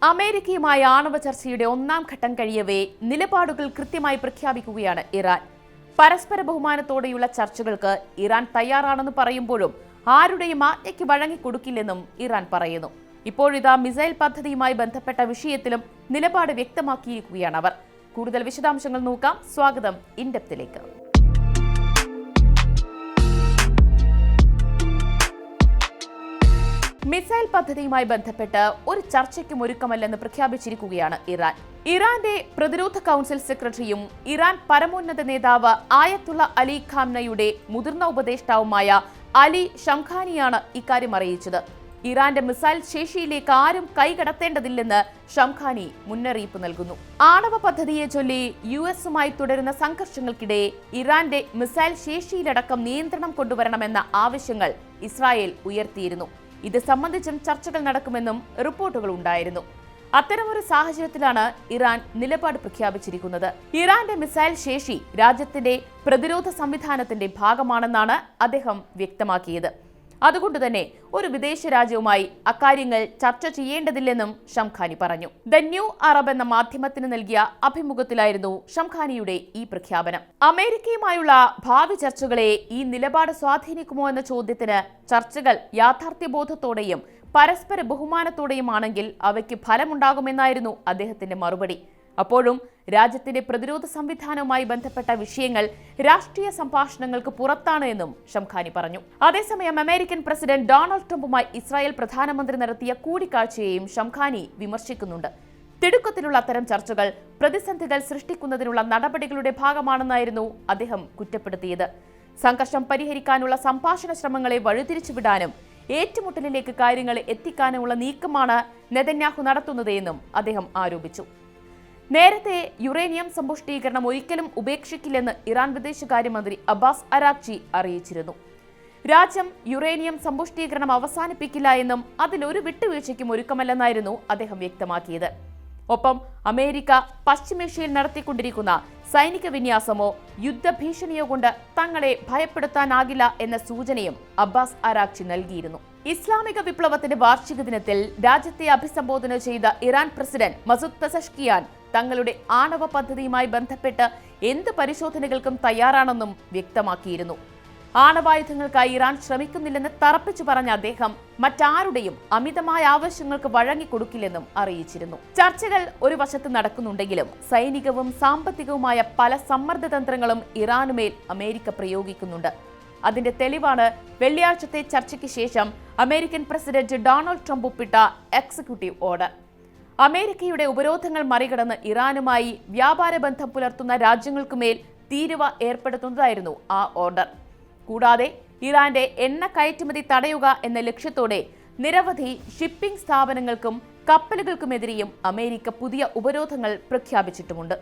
അമേരിക്കയുമായി ആണവ ചർച്ചയുടെ ഒന്നാം ഘട്ടം കഴിയവേ നിലപാടുകൾ കൃത്യമായി പ്രഖ്യാപിക്കുകയാണ് ഇറാൻ. പരസ്പര ബഹുമാനത്തോടെയുള്ള ചർച്ചകൾക്ക് ഇറാൻ തയ്യാറാണെന്ന് പറയുമ്പോഴും ആരുടെയും ആജ്ഞയ്ക്ക് വഴങ്ങിക്കൊടുക്കില്ലെന്നും ഇറാൻ പറയുന്നു. ഇപ്പോഴിതാ മിസൈൽ പദ്ധതിയുമായി ബന്ധപ്പെട്ട വിഷയത്തിലും നിലപാട് വ്യക്തമാക്കിയിരിക്കുകയാണ് അവർ. കൂടുതൽ വിശദാംശങ്ങൾ നോക്കാം. സ്വാഗതം ഇൻഡെപ്തിലേക്ക്. മിസൈൽ പദ്ധതിയുമായി ബന്ധപ്പെട്ട് ഒരു ചർച്ചയ്ക്കും ഒരുക്കമല്ലെന്ന് പ്രഖ്യാപിച്ചിരിക്കുകയാണ് ഇറാൻ. ഇറാന്റെ പ്രതിരോധ കൗൺസിൽ സെക്രട്ടറിയും ഇറാൻ പരമോന്നത നേതാവ് ആയത്തുള്ള അലി ഖാംനയുടെ മുതിർന്ന ഉപദേഷ്ടാവുമായ അലി ഷംഖാനിയാണ് ഇക്കാര്യം അറിയിച്ചത്. ഇറാന്റെ മിസൈൽ ശേഷിയിലേക്ക് ആരും കൈകടത്തേണ്ടതില്ലെന്ന് ഷംഖാനി മുന്നറിയിപ്പ് നൽകുന്നു. ആണവ പദ്ധതിയെ ചൊല്ലി യുഎസുമായി തുടരുന്ന സംഘർഷങ്ങൾക്കിടെ ഇറാന്റെ മിസൈൽ ശേഷിയിലടക്കം നിയന്ത്രണം കൊണ്ടുവരണമെന്ന ആവശ്യങ്ങൾ ഇസ്രായേൽ ഉയർത്തിയിരുന്നു. ഇത് സംബന്ധിച്ചും ചർച്ചകൾ നടക്കുമെന്നും റിപ്പോർട്ടുകൾ ഉണ്ടായിരുന്നു. അത്തരമൊരു സാഹചര്യത്തിലാണ് ഇറാൻ നിലപാട് പ്രഖ്യാപിച്ചിരിക്കുന്നത്. ഇറാന്റെ മിസൈൽ ശേഷി രാജ്യത്തിന്റെ പ്രതിരോധ സംവിധാനത്തിന്റെ ഭാഗമാണെന്നാണ് അദ്ദേഹം വ്യക്തമാക്കിയത്. അതുകൊണ്ട് തന്നെ ഒരു വിദേശ രാജ്യവുമായി അക്കാര്യങ്ങൾ ചർച്ച ചെയ്യേണ്ടതില്ലെന്നും ഷംഖാനി പറഞ്ഞു. ദ ന്യൂ അറബ് എന്ന മാധ്യമത്തിന് നൽകിയ അഭിമുഖത്തിലായിരുന്നു ഷംഖാനിയുടെ ഈ പ്രഖ്യാപനം. അമേരിക്കയുമായുള്ള ഭാവി ചർച്ചകളെ ഈ നിലപാട് സ്വാധീനിക്കുമോ എന്ന ചോദ്യത്തിന് ചർച്ചകൾ യാഥാർത്ഥ്യബോധത്തോടെയും പരസ്പര ബഹുമാനത്തോടെയുമാണെങ്കിൽ അവയ്ക്ക് ഫലമുണ്ടാകുമെന്നായിരുന്നു അദ്ദേഹത്തിന്റെ മറുപടി. അപ്പോഴും രാജ്യത്തിന്റെ പ്രതിരോധ സംവിധാനവുമായി ബന്ധപ്പെട്ട വിഷയങ്ങൾ രാഷ്ട്രീയ സംഭാഷണങ്ങൾക്ക് പുറത്താണ് എന്നും ഷംഖാനി പറഞ്ഞു. അതേസമയം അമേരിക്കൻ പ്രസിഡന്റ് ഡൊണാൾഡ് ട്രംപുമായി ഇസ്രായേൽ പ്രധാനമന്ത്രി നടത്തിയ കൂടിക്കാഴ്ചയെയും ഷംഖാനി വിമർശിക്കുന്നുണ്ട്. തിടുക്കത്തിലുള്ള അത്തരം ചർച്ചകൾ പ്രതിസന്ധികൾ സൃഷ്ടിക്കുന്നതിനുള്ള നടപടികളുടെ ഭാഗമാണെന്നായിരുന്നു അദ്ദേഹം കുറ്റപ്പെടുത്തിയത്. സംഘർഷം പരിഹരിക്കാനുള്ള സംഭാഷണ ശ്രമങ്ങളെ വഴിതിരിച്ചുവിടാനും ഏറ്റുമുട്ടലിലേക്ക് കാര്യങ്ങൾ എത്തിക്കാനുമുള്ള നീക്കമാണ് നെതന്യാഹു നടത്തുന്നതെന്നും അദ്ദേഹം ആരോപിച്ചു. നേരത്തെ യുറേനിയം സമ്പുഷ്ടീകരണം ഒരിക്കലും ഉപേക്ഷിക്കില്ലെന്ന് ഇറാൻ വിദേശകാര്യമന്ത്രി അബ്ബാസ് അരാഗ്ചി അറിയിച്ചിരുന്നു. രാജ്യം യുറേനിയം സമ്പുഷ്ടീകരണം അവസാനിപ്പിക്കില്ല എന്നും അതിലൊരു വിട്ടുവീഴ്ചയ്ക്കും ഒരുക്കമല്ലെന്നായിരുന്നു അദ്ദേഹം വ്യക്തമാക്കിയത്. ഒപ്പം അമേരിക്ക പശ്ചിമേഷ്യയിൽ നടത്തിക്കൊണ്ടിരിക്കുന്ന സൈനിക വിന്യാസമോ യുദ്ധഭീഷണിയോ കൊണ്ട് തങ്ങളെ ഭയപ്പെടുത്താനാകില്ല എന്ന സൂചനയും അബ്ബാസ് അരാഗ്ചി നൽകിയിരുന്നു. ഇസ്ലാമിക വിപ്ലവത്തിന്റെ വാർഷിക ദിനത്തിൽ രാജ്യത്തെ അഭിസംബോധന ചെയ്ത ഇറാൻ പ്രസിഡന്റ് മസൂദ് പെസഷ്കിയാൻ തങ്ങളുടെ ആണവ പദ്ധതിയുമായി ബന്ധപ്പെട്ട് എന്ത് പരിശോധനകൾക്കും തയ്യാറാണെന്നും വ്യക്തമാക്കിയിരുന്നു. ആണവായുധങ്ങൾക്കായി ഇറാൻ ശ്രമിക്കുന്നില്ലെന്ന് തറപ്പിച്ചു പറഞ്ഞ അദ്ദേഹം മറ്റാരുടെയും അമിതമായ ആവശ്യങ്ങൾക്ക് വഴങ്ങിക്കൊടുക്കില്ലെന്നും അറിയിച്ചിരുന്നു. ചർച്ചകൾ ഒരു വശത്ത് നടക്കുന്നുണ്ടെങ്കിലും സൈനികവും സാമ്പത്തികവുമായ പല സമ്മർദ്ദതന്ത്രങ്ങളും ഇറാനുമേൽ അമേരിക്ക പ്രയോഗിക്കുന്നുണ്ട്. അതിന്റെ തെളിവാണ് വെള്ളിയാഴ്ചത്തെ ചർച്ചയ്ക്ക് ശേഷം അമേരിക്കൻ പ്രസിഡന്റ് ഡൊണാൾഡ് ട്രംപ് ഒപ്പിട്ട എക്സിക്യൂട്ടീവ് ഓർഡർ. അമേരിക്കയുടെ ഉപരോധങ്ങൾ മറികടന്ന് ഇറാനുമായി വ്യാപാര ബന്ധം പുലർത്തുന്ന രാജ്യങ്ങൾക്കുമേൽ തീരുവ ഏർപ്പെടുത്തുന്നതായിരുന്നു ആ ഓർഡർ. കൂടാതെ ഇറാന്റെ എണ്ണ കയറ്റുമതി തടയുക എന്ന ലക്ഷ്യത്തോടെ നിരവധി ഷിപ്പിംഗ് സ്ഥാപനങ്ങൾക്കും കപ്പലുകൾക്കുമെതിരെയും അമേരിക്ക പുതിയ ഉപരോധങ്ങൾ പ്രഖ്യാപിച്ചിട്ടുമുണ്ട്.